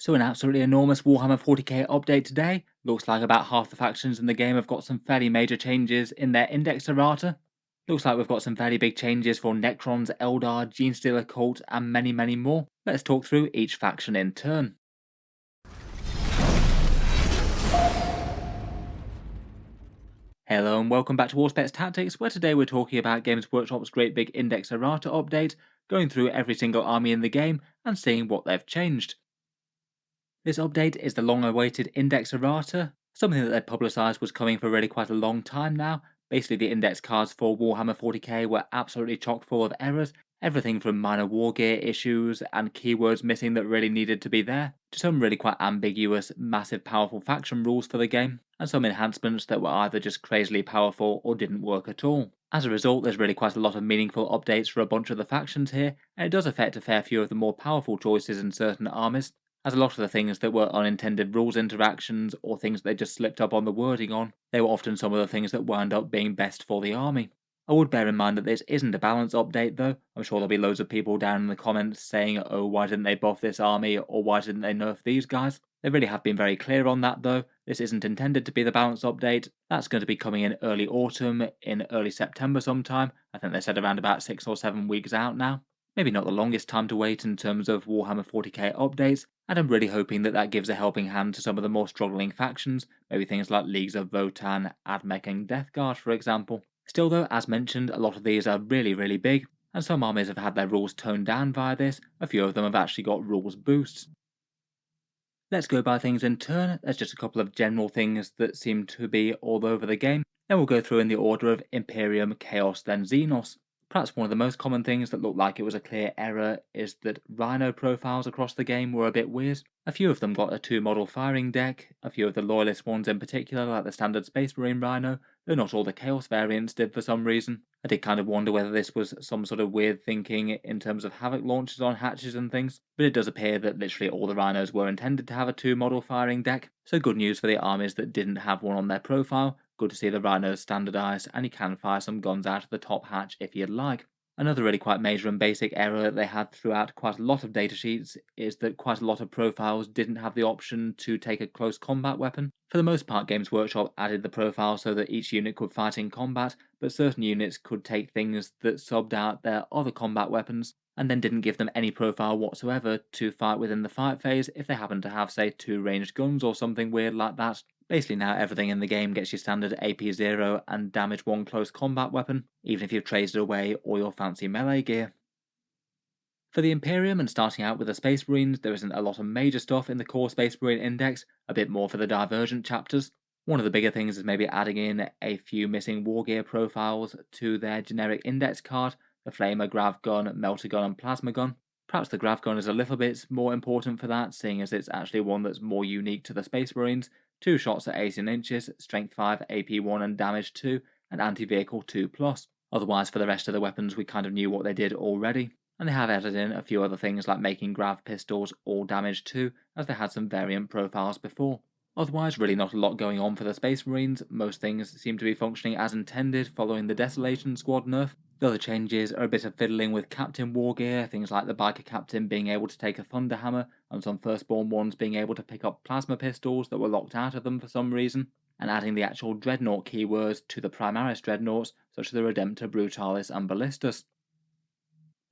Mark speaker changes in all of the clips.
Speaker 1: So an absolutely enormous Warhammer 40K update today. Looks like about half the factions in the game have got some fairly major changes in their Index Errata. Looks like we've got some fairly big changes for Necrons, Eldar, Genestealer Cults, and many more. Let's talk through each faction in turn. Hello and welcome back to Auspex Tactics, where today we're talking about Games Workshop's great big Index Errata update, going through every single army in the game and seeing what they've changed. This update is the long-awaited Index Errata, something that they'd publicised was coming for really quite a long time now. Basically, the index cards for Warhammer 40k were absolutely chock full of errors, everything from minor war gear issues and keywords missing that really needed to be there, to some really quite ambiguous, massive powerful faction rules for the game, and some enhancements that were either just crazily powerful or didn't work at all. As a result, there's really quite a lot of meaningful updates for a bunch of the factions here, and it does affect a fair few of the more powerful choices in certain armies, as a lot of the things that were unintended rules interactions or things they just slipped up on the wording on, they were often some of the things that wound up being best for the army. I would bear in mind that this isn't a balance update though. I'm sure there'll be loads of people down in the comments saying, oh, why didn't they buff this army, or why didn't they nerf these guys? They really have been very clear on that though. This isn't intended to be the balance update. That's going to be coming in early autumn, in early September sometime. I think they said around about 6 or 7 weeks out now. Maybe not the longest time to wait in terms of Warhammer 40k updates, and I'm really hoping that that gives a helping hand to some of the more struggling factions, maybe things like Leagues of Votann, Admech and Death Guard for example. Still though, as mentioned, a lot of these are really big, and some armies have had their rules toned down via this, a few of them have actually got rules boosts. Let's go by things in turn. There's just a couple of general things that seem to be all over the game. Then we'll go through in the order of Imperium, Chaos, then Xenos. Perhaps one of the most common things that looked like it was a clear error is that Rhino profiles across the game were a bit weird. A few of them got a 2-model firing deck, a few of the Loyalist ones in particular, like the standard Space Marine Rhino, though not all the Chaos variants did for some reason. I did kind of wonder whether this was some sort of weird thinking in terms of Havoc launches on hatches and things, but it does appear that literally all the Rhinos were intended to have a 2-model firing deck, so good news for the armies that didn't have one on their profile. Good to see the Rhinos standardised, and you can fire some guns out of the top hatch if you'd like. Another really quite major and basic error that they had throughout quite a lot of datasheets is that quite a lot of profiles didn't have the option to take a close combat weapon. For the most part, Games Workshop added the profile so that each unit could fight in combat, but certain units could take things that subbed out their other combat weapons, and then didn't give them any profile whatsoever to fight within the fight phase if they happened to have, say, 2 ranged guns or something weird like that. Basically now everything in the game gets your standard AP 0 and damage 1 close combat weapon, even if you've traded away all your fancy melee gear. For the Imperium and starting out with the Space Marines, there isn't a lot of major stuff in the core Space Marine index, a bit more for the divergent chapters. One of the bigger things is maybe adding in a few missing war gear profiles to their generic index card, the Flamer, Grav Gun, Melter Gun and Plasma Gun. Perhaps the Grav Gun is a little bit more important for that, seeing as it's actually one that's more unique to the Space Marines. 2 shots at 18 inches, strength 5, AP 1 and damage 2, and anti-vehicle 2+. Otherwise for the rest of the weapons we kind of knew what they did already, and they have added in a few other things like making grav pistols all damage 2, as they had some variant profiles before. Otherwise really not a lot going on for the Space Marines, most things seem to be functioning as intended following the Desolation Squad nerf. The other changes are a bit of fiddling with Captain war gear, things like the Biker Captain being able to take a Thunderhammer, and some Firstborn ones being able to pick up plasma pistols that were locked out of them for some reason, and adding the actual Dreadnought keywords to the Primaris Dreadnoughts, such as the Redemptor Brutalis and Ballistus.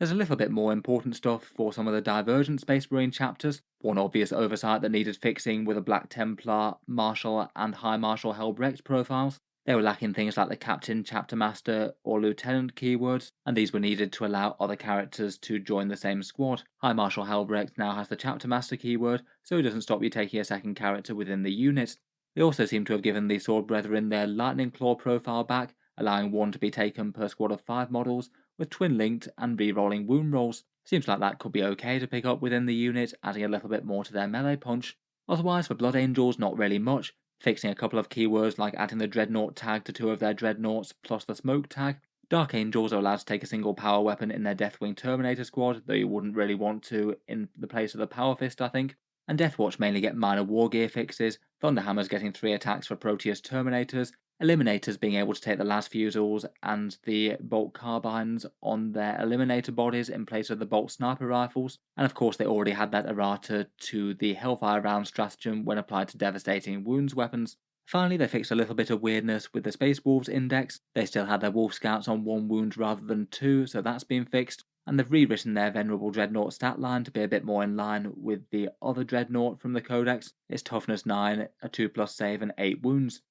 Speaker 1: There's a little bit more important stuff for some of the Divergent Space Marine chapters. One obvious oversight that needed fixing were the Black Templar, Marshal and High Marshal Helbrecht profiles. They were lacking things like the Captain, Chapter Master or Lieutenant keywords, and these were needed to allow other characters to join the same squad. High Marshal Helbrecht now has the Chapter Master keyword, so it doesn't stop you taking a second character within the unit. They also seem to have given the Sword Brethren their Lightning Claw profile back, allowing one to be taken per squad of 5 models, with twin linked and re-rolling wound rolls. Seems like that could be okay to pick up within the unit, adding a little bit more to their melee punch. Otherwise for Blood Angels not really much, fixing a couple of keywords like adding the Dreadnought tag to 2 of their Dreadnoughts plus the Smoke tag. Dark Angels are allowed to take a single power weapon in their Deathwing Terminator squad, though you wouldn't really want to in the place of the Power Fist I think. And Deathwatch mainly get minor war gear fixes, Thunderhammers getting 3 attacks for Proteus Terminators, Eliminators being able to take the las-fusils and the bolt carbines on their eliminator bodies in place of the bolt sniper rifles, and of course they already had that errata to the Hellfire round stratagem when applied to devastating wounds weapons. Finally, they fixed a little bit of weirdness with the Space Wolves index. They still had their Wolf Scouts on 1 wound rather than 2, so that's been fixed. And they've rewritten their Venerable Dreadnought stat line to be a bit more in line with the other Dreadnought from the Codex. It's toughness 9, a 2+ save and 8 wounds.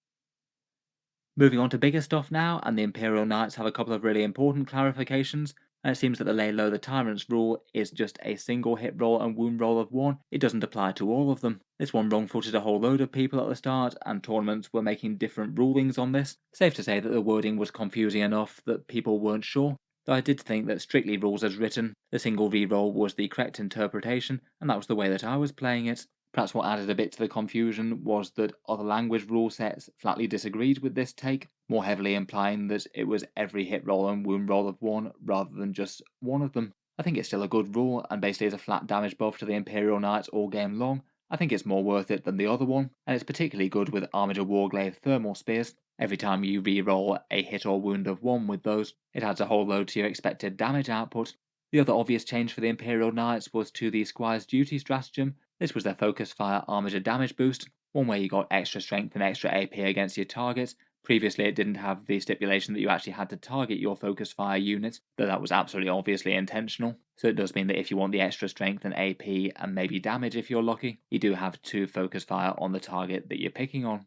Speaker 1: Moving on to bigger stuff now, and the Imperial Knights have a couple of really important clarifications, and it seems that the Lay Low the Tyrants rule is just a single hit roll and wound roll of 1, it doesn't apply to all of them. This one wrong-footed a whole load of people at the start, and tournaments were making different rulings on this. Safe to say that the wording was confusing enough that people weren't sure, though I did think that strictly rules as written, the single reroll was the correct interpretation, and that was the way that I was playing it. Perhaps what added a bit to the confusion was that other language rule sets flatly disagreed with this take, more heavily implying that it was every hit roll and wound roll of 1 rather than just one of them. I think it's still a good rule and basically is a flat damage buff to the Imperial Knights all game long. I think it's more worth it than the other one, and it's particularly good with Armiger Warglaive Thermal Spears. Every time you re-roll a hit or wound of 1 with those, it adds a whole load to your expected damage output. The other obvious change for the Imperial Knights was to the Squire's Duty stratagem. This was their focus fire Armiger damage boost, one where you got extra strength and extra AP against your targets. Previously it didn't have the stipulation that you actually had to target your focus fire unit, though that was absolutely obviously intentional. So it does mean that if you want the extra strength and AP and maybe damage if you're lucky, you do have to focus fire on the target that you're picking on.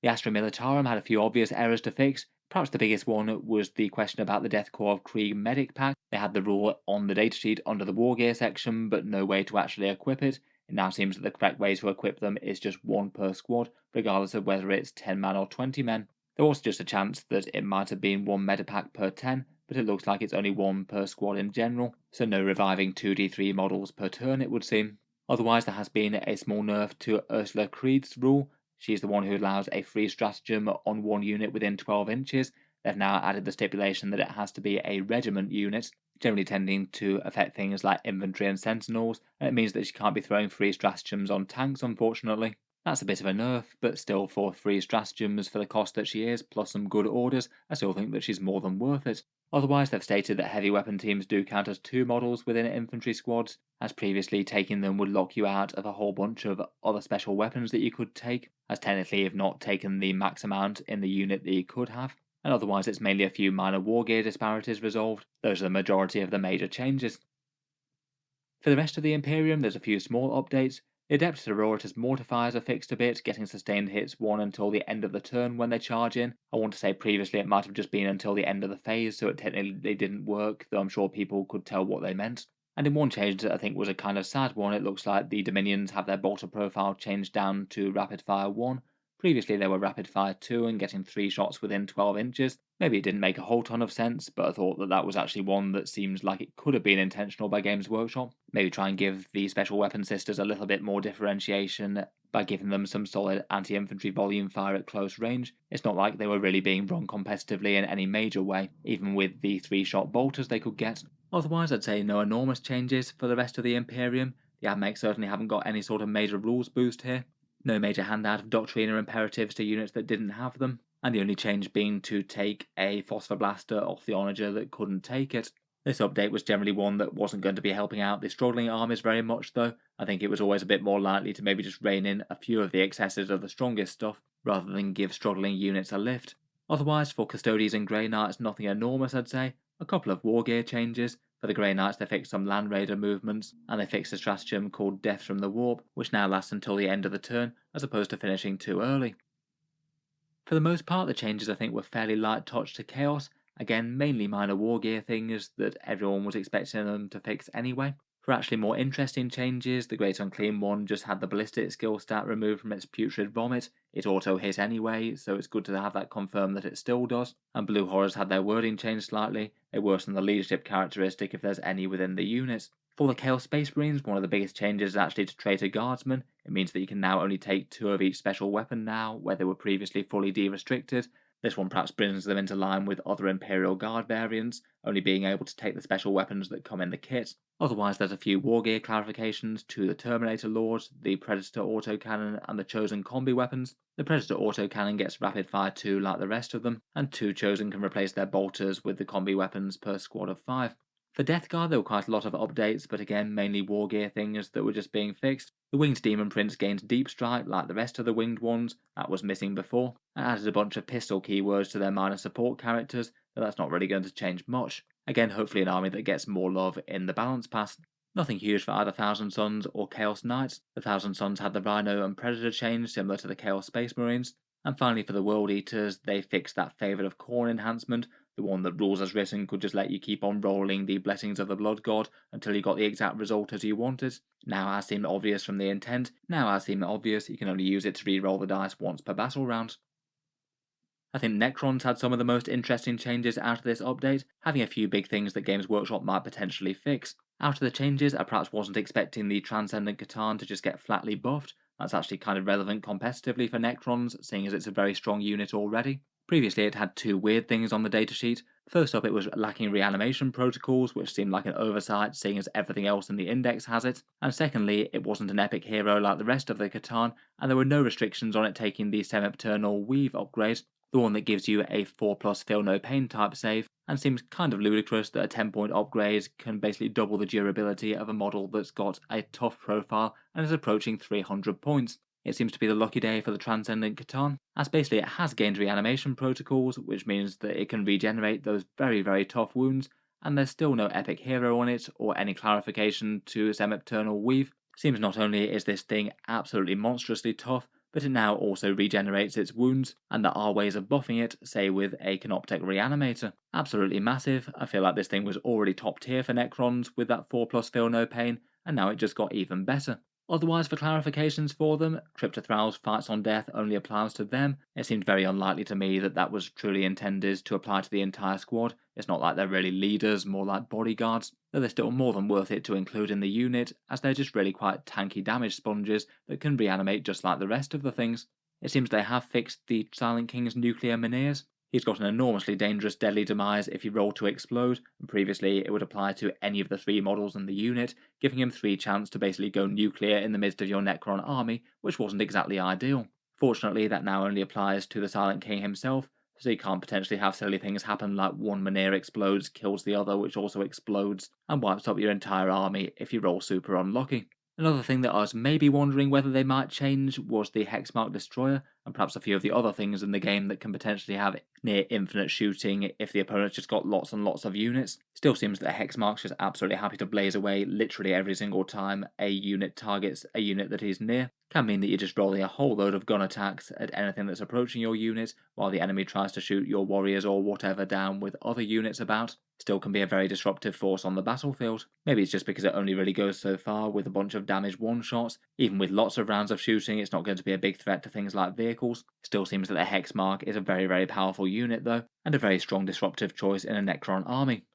Speaker 1: The Astra Militarum had a few obvious errors to fix. Perhaps the biggest one was the question about the Deathcore of Krieg Medic Pack. They had the rule on the datasheet under the War Gear section, but no way to actually equip it. It now seems that the correct way to equip them is just 1 per squad, regardless of whether it's 10 men or 20 men. There was just a chance that it might have been 1 medipack per 10, but it looks like it's only 1 per squad in general, so no reviving 2d3 models per turn it would seem. Otherwise there has been a small nerf to Ursula Creed's rule. She's the one who allows a free stratagem on 1 unit within 12 inches. They've now added the stipulation that it has to be a regiment unit, generally tending to affect things like infantry and sentinels, and it means that she can't be throwing free stratagems on tanks, unfortunately. That's a bit of a nerf, but still for free stratagems for the cost that she is, plus some good orders, I still think that she's more than worth it. Otherwise, they've stated that heavy weapon teams do count as 2 models within infantry squads, as previously taking them would lock you out of a whole bunch of other special weapons that you could take, as technically you've not taken the max amount in the unit that you could have, and otherwise it's mainly a few minor war gear disparities resolved. Those are the majority of the major changes. For the rest of the Imperium, there's a few small updates. The Adeptus Auroritas Mortifiers are fixed a bit, getting sustained hits 1 until the end of the turn when they charge in. I want to say previously it might have just been until the end of the phase, so it technically didn't work, though I'm sure people could tell what they meant. And in one change that I think was a kind of sad one, it looks like the Dominions have their bolter profile changed down to Rapid Fire 1. Previously they were Rapid Fire 2 and getting 3 shots within 12 inches. Maybe it didn't make a whole ton of sense, but I thought that that was actually one that seems like it could have been intentional by Games Workshop. Maybe try and give the Special Weapon Sisters a little bit more differentiation by giving them some solid anti-infantry volume fire at close range. It's not like they were really being run competitively in any major way, even with the 3-shot bolters they could get. Otherwise, I'd say no enormous changes for the rest of the Imperium. The AdMech certainly haven't got any sort of major rules boost here. No major handout of doctrine or imperatives to units that didn't have them, and the only change being to take a Phosphor Blaster off the Onager that couldn't take it. This update was generally one that wasn't going to be helping out the struggling armies very much though. I think it was always a bit more likely to maybe just rein in a few of the excesses of the strongest stuff, rather than give struggling units a lift. Otherwise, for Custodies and Grey Knights, nothing enormous I'd say. A couple of war gear changes. For the Grey Knights they fixed some Land Raider movements, and they fixed a stratagem called Death from the Warp, which now lasts until the end of the turn, as opposed to finishing too early. For the most part, the changes I think were fairly light touch to Chaos, again mainly minor war gear things that everyone was expecting them to fix anyway. For actually more interesting changes, the Great Unclean one just had the ballistic skill stat removed from its putrid vomit. It auto hit anyway, so it's good to have that confirmed that it still does. And Blue Horrors had their wording changed slightly. They worsened the leadership characteristic if there's any within the unit. For the Chaos Space Marines, one of the biggest changes is actually to Traitor Guardsmen. It means that you can now only take 2 of each special weapon now, where they were previously fully de-restricted. This one perhaps brings them into line with other Imperial Guard variants, only being able to take the special weapons that come in the kit. Otherwise, there's a few Wargear clarifications to the Terminator Lord, the Predator autocannon, and the Chosen combi weapons. The Predator autocannon gets rapid fire 2 like the rest of them, and 2 Chosen can replace their bolters with the combi weapons per squad of 5. For Death Guard, there were quite a lot of updates, but again, mainly Wargear things that were just being fixed. The Winged Demon Prince gained Deep Strike like the rest of the winged ones, that was missing before, and added a bunch of pistol keywords to their minor support characters, but that's not really going to change much. Again, hopefully an army that gets more love in the balance pass. Nothing huge for either Thousand Sons or Chaos Knights. The Thousand Sons had the Rhino and Predator change, similar to the Chaos Space Marines. And finally, for the World Eaters, they fixed that Favored of Corn enhancement, the one that rules as written could just let you keep on rolling the Blessings of the Blood God until you got the exact result as you wanted. Now, as seemed obvious from the intent, you can only use it to re-roll the dice once per battle round. I think Necrons had some of the most interesting changes out of this update, having a few big things that Games Workshop might potentially fix. Out of the changes, I perhaps wasn't expecting the Transcendent Catan to just get flatly buffed. That's actually kind of relevant competitively for Necrons, seeing as it's a very strong unit already. Previously, it had 2 weird things on the datasheet. First up, it was lacking reanimation protocols, which seemed like an oversight, seeing as everything else in the index has it. And secondly, it wasn't an epic hero like the rest of the Catan, and there were no restrictions on it taking the Sempiternal Weave upgrade, the one that gives you a 4+ Feel No Pain type save, and seems kind of ludicrous that a 10-point upgrade can basically double the durability of a model that's got a tough profile and is approaching 300 points. It seems to be the lucky day for the Transcendent Catan, as basically it has gained reanimation protocols, which means that it can regenerate those very tough wounds, and there's still no epic hero on it or any clarification to Sempiternal Weave. Seems not only is this thing absolutely monstrously tough, but it now also regenerates its wounds, and there are ways of buffing it, say with a Canoptech Reanimator. Absolutely massive. I feel like this thing was already top tier for Necrons with that 4+ Feel No Pain, and now it just got even better. Otherwise, for clarifications for them, Cryptothrall's Fights on Death only applies to them. It seemed very unlikely to me that that was truly intended to apply to the entire squad. It's not like they're really leaders, more like bodyguards, though they're still more than worth it to include in the unit, as they're just really quite tanky damage sponges that can reanimate just like the rest of the things. It seems they have fixed the Silent King's nuclear Minears. He's got an enormously dangerous deadly demise if you roll to explode, and previously it would apply to any of the 3 models in the unit, giving him 3 chance to basically go nuclear in the midst of your Necron army, which wasn't exactly ideal. Fortunately, that now only applies to the Silent King himself, so you can't potentially have silly things happen like one Minear explodes, kills the other which also explodes, and wipes up your entire army if you roll super unlucky. Another thing that I was maybe wondering whether they might change was the Hexmark Destroyer, and perhaps a few of the other things in the game that can potentially have near infinite shooting if the opponent's just got lots and lots of units. Still seems that Hexmark's just absolutely happy to blaze away literally every single time a unit targets a unit that he's near. Can mean that you're just rolling a whole load of gun attacks at anything that's approaching your unit, while the enemy tries to shoot your warriors or whatever down with other units about. Still can be a very disruptive force on the battlefield. Maybe it's just because it only really goes so far with a bunch of damage one-shots. Even with lots of rounds of shooting, it's not going to be a big threat to things like vehicles. Still seems that the Hexmark is a very powerful unit though, and a very strong disruptive choice in a Necron army.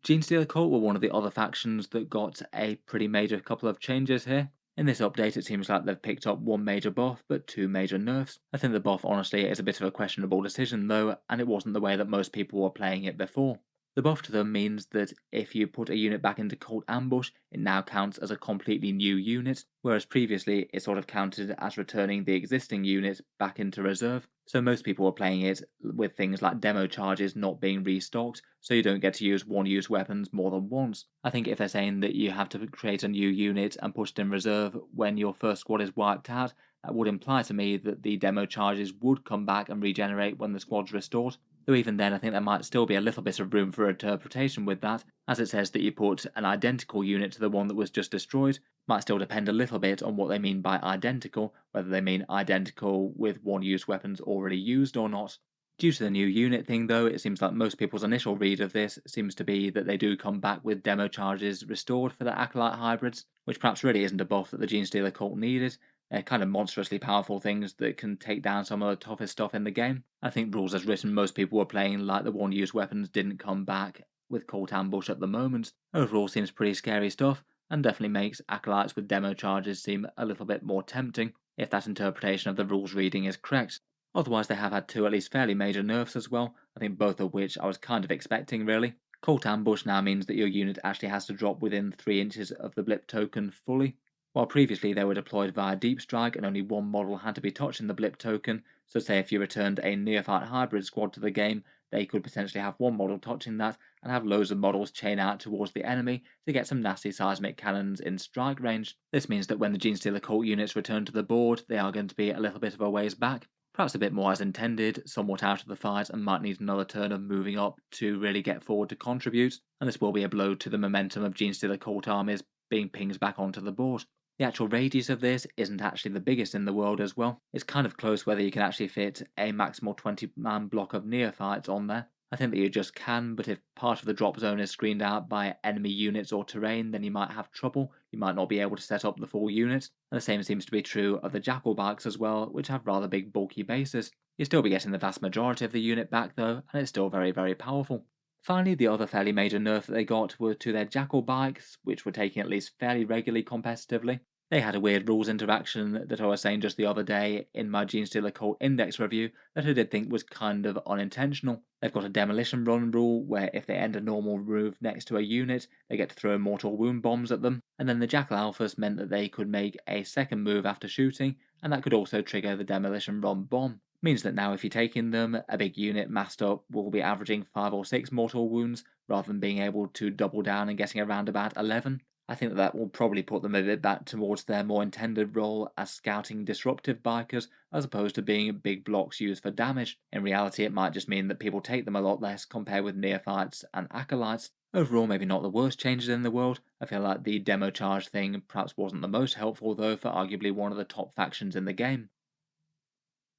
Speaker 1: Genestealer Cult were one of the other factions that got a pretty major couple of changes here. In this update, it seems like they've picked up 1 major buff, but 2 major nerfs. I think the buff, honestly, is a bit of a questionable decision though, and it wasn't the way that most people were playing it before. The buff to them means that if you put a unit back into Cult Ambush, it now counts as a completely new unit, whereas previously it sort of counted as returning the existing unit back into reserve. So most people were playing it with things like demo charges not being restocked, so you don't get to use one-use weapons more than once. I think if they're saying that you have to create a new unit and put it in reserve when your first squad is wiped out, that would imply to me that the demo charges would come back and regenerate when the squad's restored. Though even then I think there might still be a little bit of room for interpretation with that, as it says that you put an identical unit to the one that was just destroyed. Might still depend a little bit on what they mean by identical, whether they mean identical with one-use weapons already used or not. Due to the new unit thing though, it seems like most people's initial read of this seems to be that they do come back with demo charges restored for the Acolyte hybrids, which perhaps really isn't a buff that the Genestealer Cult needed. They're kind of monstrously powerful things that can take down some of the toughest stuff in the game. I think rules as written, most people were playing like the one-use weapons didn't come back with Cult Ambush at the moment. Overall seems pretty scary stuff, and definitely makes Acolytes with demo charges seem a little bit more tempting, if that interpretation of the rules reading is correct. Otherwise, they have had two at least fairly major nerfs as well, I think both of which I was kind of expecting really. Cult Ambush now means that your unit actually has to drop within 3 inches of the blip token fully, while previously they were deployed via Deep Strike and only one model had to be touching the blip token, so say if you returned a Neophyte Hybrid squad to the game, they could potentially have one model touching that and have loads of models chain out towards the enemy to get some nasty seismic cannons in strike range. This means that when the Genestealer Cult units return to the board, they are going to be a little bit of a ways back. Perhaps a bit more as intended, somewhat out of the fight, and might need another turn of moving up to really get forward to contribute, and this will be a blow to the momentum of Genestealer Cult armies being pinged back onto the board. The actual radius of this isn't actually the biggest in the world as well. It's kind of close whether you can actually fit a maximal 20-man block of neophytes on there. I think that you just can, but if part of the drop zone is screened out by enemy units or terrain, then you might have trouble. You might not be able to set up the full unit. And the same seems to be true of the Jackal bikes as well, which have rather big bulky bases. You'll still be getting the vast majority of the unit back though, and it's still very, very powerful. Finally, the other fairly major nerf that they got were to their Jackal bikes, which were taking at least fairly regularly competitively. They had a weird rules interaction that I was saying just the other day in my Genestealer Cult Index review that I did think was kind of unintentional. They've got a demolition run rule where if they end a normal move next to a unit, they get to throw mortal wound bombs at them, and then the Jackal Alphas meant that they could make a second move after shooting, and that could also trigger the demolition run bomb. Means that now if you're taking them, a big unit massed up will be averaging 5 or 6 mortal wounds, rather than being able to double down and getting around about 11. I think that will probably put them a bit back towards their more intended role as scouting disruptive bikers, as opposed to being big blocks used for damage. In reality, it might just mean that people take them a lot less compared with neophytes and acolytes. Overall, maybe not the worst changes in the world. I feel like the demo charge thing perhaps wasn't the most helpful though for arguably one of the top factions in the game.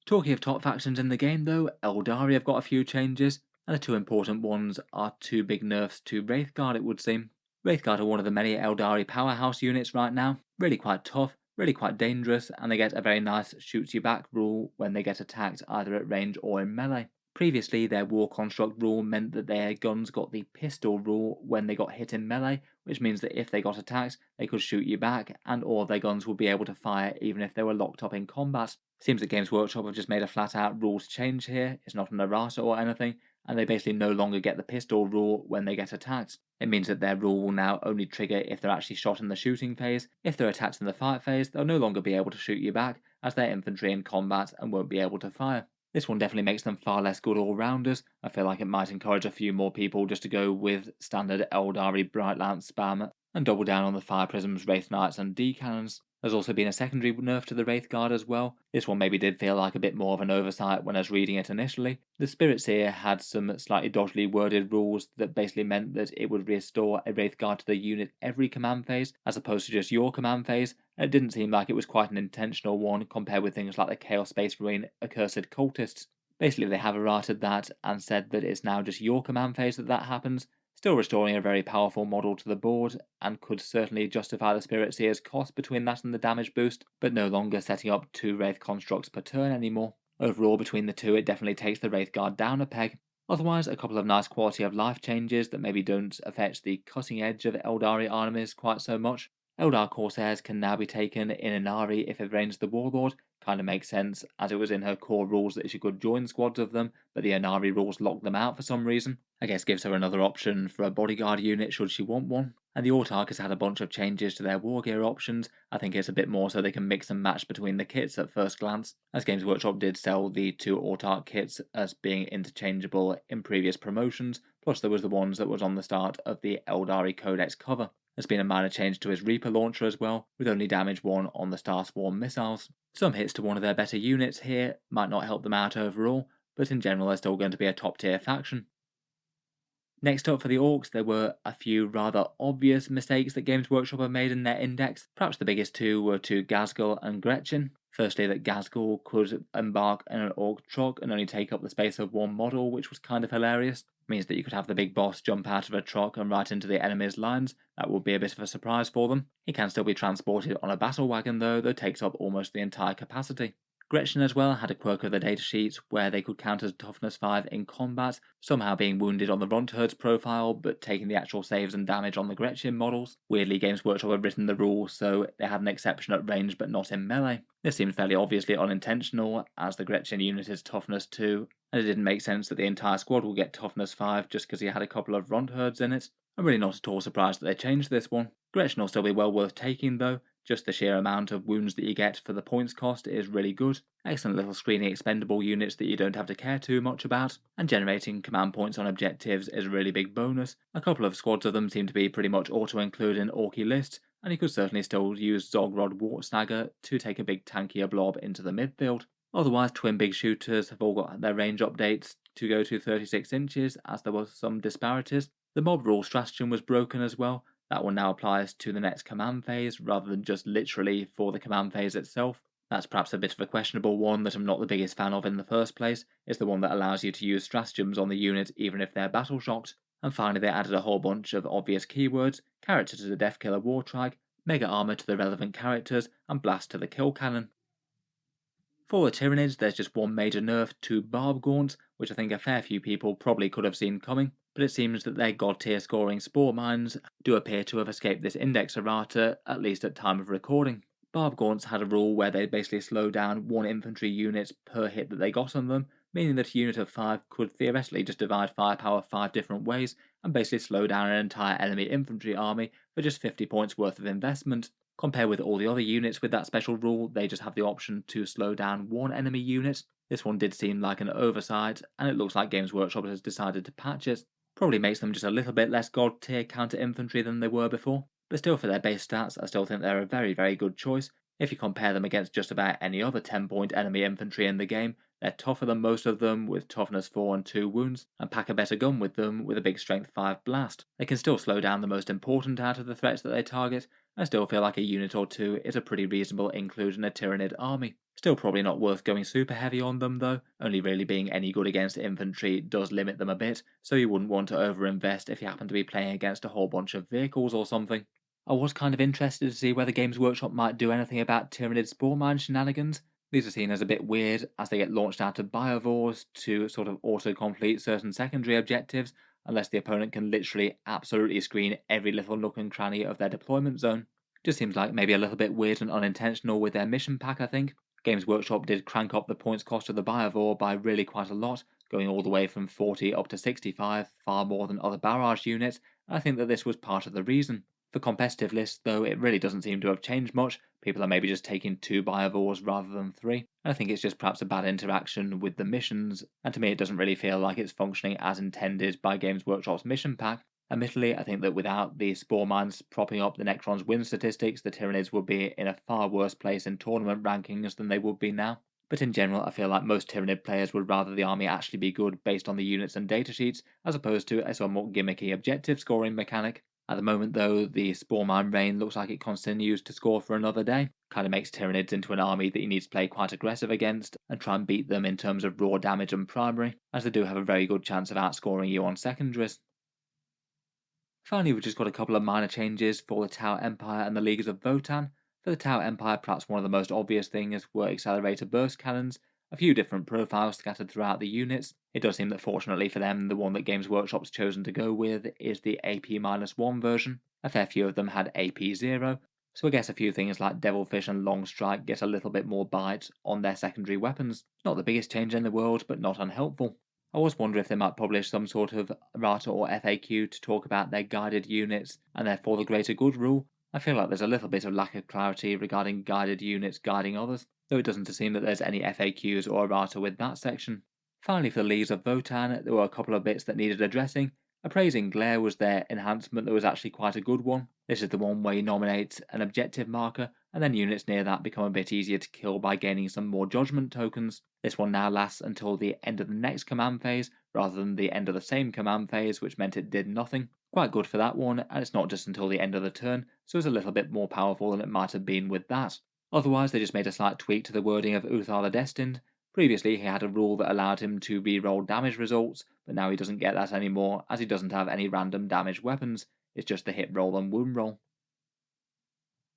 Speaker 1: Talking of top factions in the game though, Aeldari have got a few changes, and the two important ones are two big nerfs to Wraithguard it would seem. Wraithguard are one of the many Aeldari powerhouse units right now, really quite tough, really quite dangerous, and they get a very nice shoots you back rule when they get attacked either at range or in melee. Previously, their War Construct rule meant that their guns got the pistol rule when they got hit in melee, which means that if they got attacked, they could shoot you back, and all their guns would be able to fire even if they were locked up in combat. Seems that Games Workshop have just made a flat out rules change here, it's not an errata or anything, and they basically no longer get the pistol rule when they get attacked. It means that their rule will now only trigger if they're actually shot in the shooting phase. If they're attacked in the fight phase, they'll no longer be able to shoot you back, as they're infantry in combat and won't be able to fire. This one definitely makes them far less good all-rounders. I feel like it might encourage a few more people just to go with standard Aeldari Bright Lance spam and double down on the Fire Prisms, Wraith Knights and D-Cannons. There's also been a secondary nerf to the Wraithguard as well. This one maybe did feel like a bit more of an oversight when I was reading it initially. The Spirits here had some slightly dodgily worded rules that basically meant that it would restore a Wraithguard to the unit every command phase, as opposed to just your command phase, and it didn't seem like it was quite an intentional one compared with things like the Chaos Space Marine Accursed Cultists. Basically they have errated that and said that it's now just your command phase that happens, still restoring a very powerful model to the board, and could certainly justify the Spirit Seer's cost between that and the damage boost, but no longer setting up 2 Wraith constructs per turn anymore. Overall, between the two, it definitely takes the Wraithguard down a peg. Otherwise, a couple of nice quality of life changes that maybe don't affect the cutting edge of Aeldari armies quite so much. Eldar Corsairs can now be taken in Inari if it rains the Warlord. Kinda makes sense, as it was in her core rules that she could join squads of them, but the Inari rules locked them out for some reason. I guess gives her another option for a bodyguard unit should she want one. And the Autark has had a bunch of changes to their war gear options. I think it's a bit more so they can mix and match between the kits at first glance, as Games Workshop did sell the 2 Autark kits as being interchangeable in previous promotions, plus there was the ones that was on the start of the Aeldari Codex cover. There's been a minor change to his Reaper launcher as well, with only damage 1 on the Star Swarm missiles. Some hits to one of their better units here might not help them out overall, but in general they're still going to be a top tier faction. Next up for the Orks, there were a few rather obvious mistakes that Games Workshop have made in their index. Perhaps the biggest two were to Ghazghkull and Gretchen. Firstly, that Ghazghkull could embark in an Ork truck and only take up the space of one model, which was kind of hilarious. It means that you could have the big boss jump out of a truck and right into the enemy's lines. That would be a bit of a surprise for them. He can still be transported on a battle wagon though, that takes up almost the entire capacity. Gretchen as well had a quirk of the datasheet where they could count as toughness 5 in combat, somehow being wounded on the Rontherd's profile but taking the actual saves and damage on the Gretchen models. Weirdly, Games Workshop had written the rule so they had an exception at range but not in melee. This seemed fairly obviously unintentional, as the Gretchen unit is toughness 2, and it didn't make sense that the entire squad will get toughness 5 just because he had a couple of Rontherds in it. I'm really not at all surprised that they changed this one. Gretchen will still be well worth taking though. Just the sheer amount of wounds that you get for the points cost is really good. Excellent little screening expendable units that you don't have to care too much about, and generating command points on objectives is a really big bonus. A couple of squads of them seem to be pretty much auto-include in Orky lists, and you could certainly still use Zogrod Wartsnagger to take a big tankier blob into the midfield. Otherwise, twin big shooters have all got their range updates to go to 36 inches, as there was some disparities. The mob rule stratagem was broken as well. That one now applies to the next command phase, rather than just literally for the command phase itself. That's perhaps a bit of a questionable one that I'm not the biggest fan of in the first place. It's the one that allows you to use stratagems on the unit even if they're battle shocked. And finally they added a whole bunch of obvious keywords: character to the Deathkiller Wartrike, mega armor to the relevant characters, and blast to the kill cannon. For the Tyranids, there's just one major nerf to Barb Gaunts, which I think a fair few people probably could have seen coming, but it seems that their god tier scoring Spore Mines do appear to have escaped this Index Errata, at least at time of recording. Barb Gaunts had a rule where they basically slow down 1 infantry unit per hit that they got on them, meaning that a unit of 5 could theoretically just divide firepower 5 different ways and basically slow down an entire enemy infantry army for just 50 points worth of investment. Compared with all the other units with that special rule, they just have the option to slow down 1 enemy unit. This one did seem like an oversight, and it looks like Games Workshop has decided to patch it. Probably makes them just a little bit less god tier counter infantry than they were before, but still for their base stats I still think they're a very, very good choice. If you compare them against just about any other 10-point enemy infantry in the game, they're tougher than most of them with toughness 4 and 2 wounds, and pack a better gun with them with a big strength 5 blast. They can still slow down the most important out of the threats that they target. I still feel like a unit or 2 is a pretty reasonable include in a Tyranid army. Still probably not worth going super heavy on them though, only really being any good against infantry does limit them a bit, so you wouldn't want to overinvest if you happen to be playing against a whole bunch of vehicles or something. I was kind of interested to see whether Games Workshop might do anything about Tyranid Spore Mine shenanigans. These are seen as a bit weird as they get launched out of biovores to sort of auto-complete certain secondary objectives, unless the opponent can literally absolutely screen every little nook and cranny of their deployment zone. Just seems like maybe a little bit weird and unintentional with their mission pack, I think. Games Workshop did crank up the points cost of the biovore by really quite a lot, going all the way from 40 up to 65, far more than other barrage units, and I think that this was part of the reason. For competitive lists, though, it really doesn't seem to have changed much. People are maybe just taking 2 biovores rather than 3. I think it's just perhaps a bad interaction with the missions, and to me it doesn't really feel like it's functioning as intended by Games Workshop's mission pack. Admittedly, I think that without the Spore Mines propping up the Necrons' win statistics, the Tyranids would be in a far worse place in tournament rankings than they would be now. But in general, I feel like most Tyranid players would rather the army actually be good based on the units and datasheets, as opposed to a somewhat gimmicky objective scoring mechanic. At the moment, though, the Spore Mine reign looks like it continues to score for another day. Kind of makes Tyranids into an army that you need to play quite aggressive against and try and beat them in terms of raw damage and primary, as they do have a very good chance of outscoring you on secondaries. Finally, we've just got a couple of minor changes for the Tau Empire and the Leagues of Votann. For the Tau Empire, perhaps one of the most obvious things were accelerator burst cannons, a few different profiles scattered throughout the units. It does seem that fortunately for them, the one that Games Workshop's chosen to go with is the AP-1 version. A fair few of them had AP-0, so I guess a few things like Devilfish and Long Strike get a little bit more bite on their secondary weapons. Not the biggest change in the world, but not unhelpful. I was wondering if they might publish some sort of errata or FAQ to talk about their guided units and therefore the greater good rule. I feel like there's a little bit of lack of clarity regarding guided units guiding others, though it doesn't seem that there's any FAQs or errata with that section. Finally, for the Leagues of Votann, there were a couple of bits that needed addressing. Appraising Glare was their enhancement that was actually quite a good one. This is the one where you nominate an objective marker, and then units near that become a bit easier to kill by gaining some more judgment tokens. This one now lasts until the end of the next command phase, rather than the end of the same command phase, which meant it did nothing. Quite good for that one, and it's not just until the end of the turn, so it's a little bit more powerful than it might have been with that. Otherwise, they just made a slight tweak to the wording of Uthar the Destined. Previously, he had a rule that allowed him to re-roll damage results, but now he doesn't get that anymore, as he doesn't have any random damage weapons. It's just the hit roll and wound roll.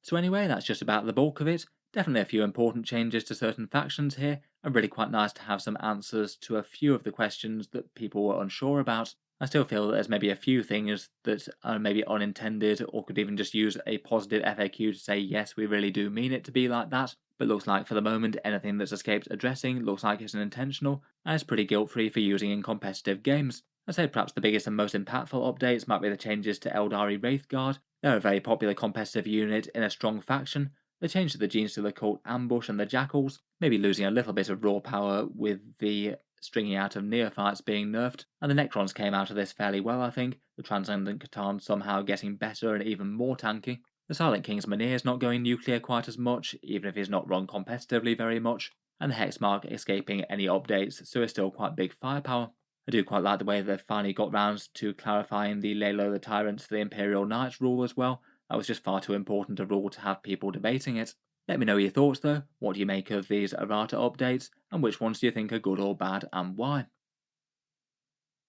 Speaker 1: So anyway, that's just about the bulk of it. Definitely a few important changes to certain factions here, and really quite nice to have some answers to a few of the questions that people were unsure about. I still feel that there's maybe a few things that are maybe unintended or could even just use a positive FAQ to say, yes, we really do mean it to be like that. But looks like for the moment, anything that's escaped addressing looks like it's intentional, and it's pretty guilt-free for using in competitive games. I'd say perhaps the biggest and most impactful updates might be the changes to Aeldari Wraithguard. They're a very popular competitive unit in a strong faction. The change to the Genestealer Cult Ambush and the Jackals, maybe losing a little bit of raw power with the stringing out of neophytes being nerfed, and the Necrons came out of this fairly well, I think. The Transcendent Catan somehow getting better and even more tanky. The Silent King's Mynheer's not going nuclear quite as much, even if he's not run competitively very much, and the Hexmark escaping any updates, so it's still quite big firepower. I do quite like the way they've finally got round to clarifying the Lelo the Tyrant for the Imperial Knights rule as well. That was just far too important a rule to have people debating it. Let me know your thoughts though. What do you make of these errata updates, and which ones do you think are good or bad, and why?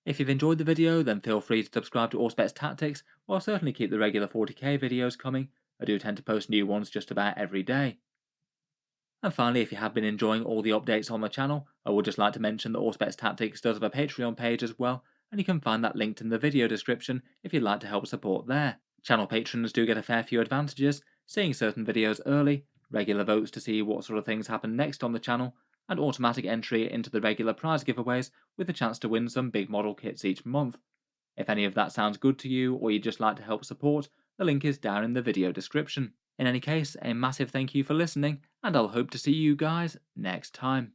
Speaker 1: If you've enjoyed the video, then feel free to subscribe to Auspex Tactics, or I'll certainly keep the regular 40k videos coming. I do tend to post new ones just about every day. And finally, if you have been enjoying all the updates on the channel, I would just like to mention that Auspex Tactics does have a Patreon page as well, and you can find that linked in the video description if you'd like to help support there. Channel patrons do get a fair few advantages, seeing certain videos early, regular votes to see what sort of things happen next on the channel, and automatic entry into the regular prize giveaways with the chance to win some big model kits each month. If any of that sounds good to you, or you'd just like to help support, the link is down in the video description. In any case, a massive thank you for listening, and I'll hope to see you guys next time.